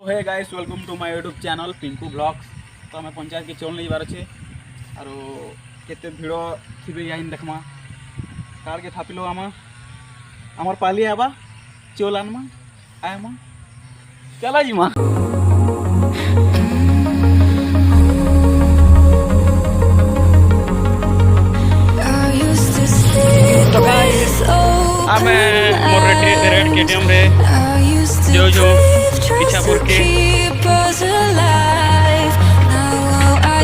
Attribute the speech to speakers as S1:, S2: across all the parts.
S1: Hey guys welcome to my YouTube channel Pinku blogs. तो हमें पंचायत के चौल नहीं बार अच्छे आरो केते भिड़ थी या देखमा कार के थापिलो आमर पाली आबा चौल आनमा आयमा चला जीमा। तो गाइस आमे मोर रेड केटीएम रे जो जो इच्छापुर के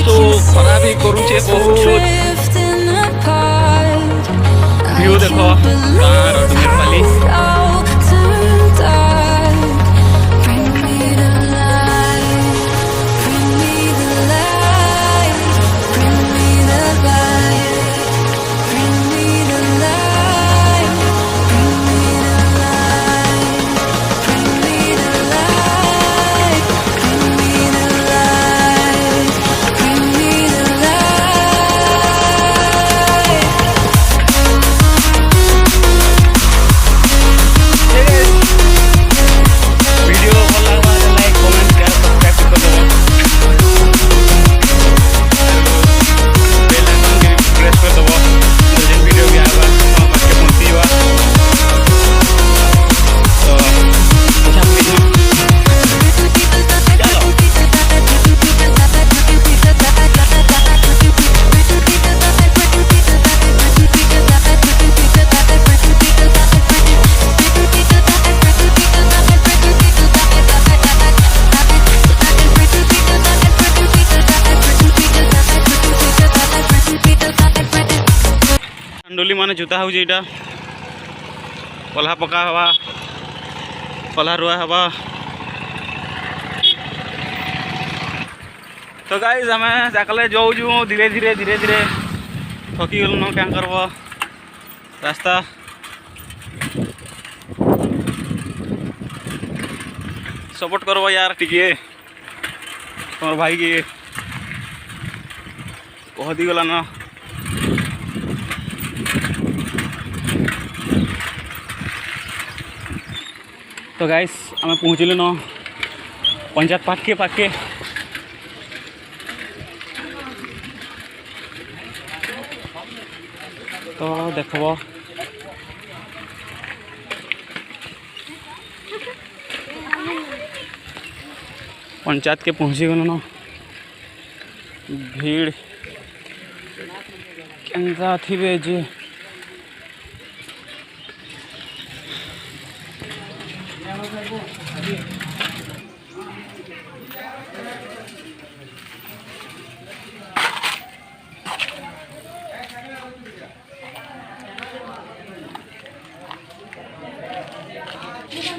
S1: तो खरा भी करूचे बहुत व्यू देखो गाँव डुंगर पाली डोली माने जूता हो जेटा पल्हा पका हवा पल्हा रुआ हवा। तो गाइस हमें जाकले जाऊँ धीरे धीरे धीरे धीरे थकी गलु न क्या करब रास्ता सपोर्ट करब यार टिके तुम भाई के कहदी गला न। तो गाइस आम पहुँचलु न पंचायत पाखे पाखे तो देखब पंचायत के पहुँची गलु न भीड़ केंगा थिबे जे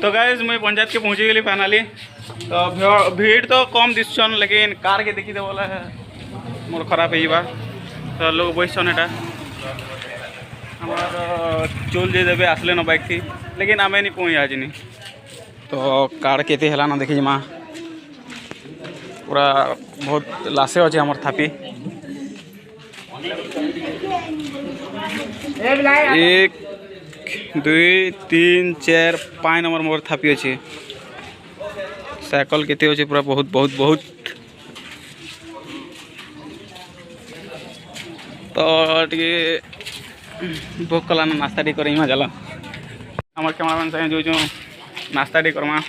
S1: तो गाइस मैं पंचायत के पहुँची गली फाइनाली। तो भीड़ तो कम दिसन लेकिन कार के देखी बोला है मोर खराब है तो लोग बैसन एटा हमार चोल दे देवे आसले न बाइक थी लेकिन आमे नहीं पहुँच आज नहीं। तो कार केते हला ना देखी माँ पूरा बहुत लासे अच्छे हमार थापी एक दुई तीन चार पाँच नंबर मोर थापी अच्छे साइकिल केते अच्छे पूरा बहुत बहुत बहुत। तो टे भोक कला नास्ता टी कर जाला हमार कैमरामैन साहब जो नास्ता टी करमा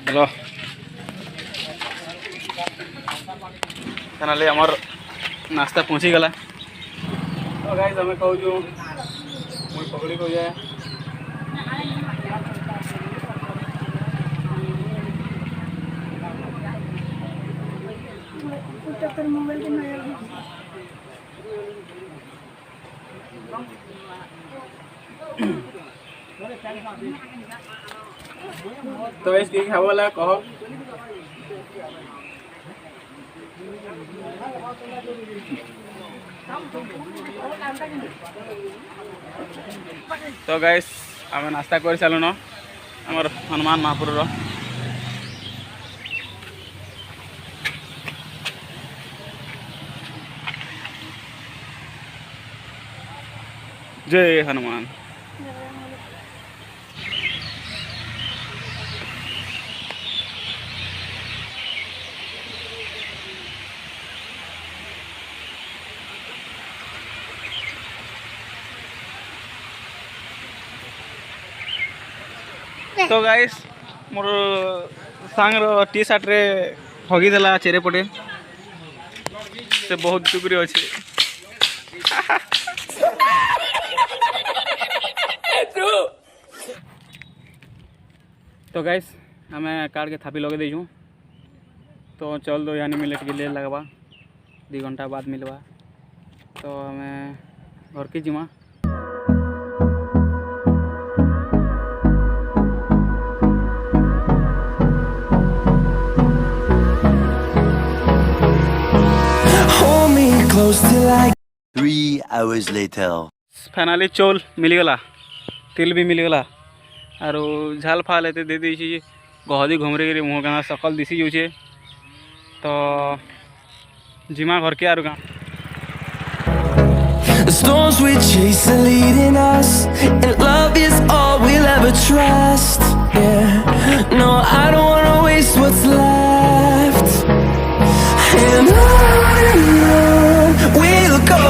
S1: चलो फाइनाली हमार नास्ता पहुँची गला। तो गाइस हमें कहूँ मुझे पकड़ी को जाए तो इसकी खावाला कहो तो गाइस आम नास्ता कर सारू न आमर हनुमान महापुर जय हनुमान। तो गाइस मोर सांगर टी शर्ट रे हगिदेला चेरे पटे से बहुत टुकरी अच्छे तो गाइस आम कार के थापी लगे देछूँ तो चल दो यानी मिले टे लगवा 2 घंटा बाद मिलवा तो हमें घर के जिमा
S2: close till I 3 hours later
S1: finally चौल मिलगला तिल भी मिलगला आर झाल फाल एते दे दी गहदी घुमरे मुह गाँ सकल दिशी जाऊे तो जिमा घर के आर गाँ
S2: The storms we chase are leading us, and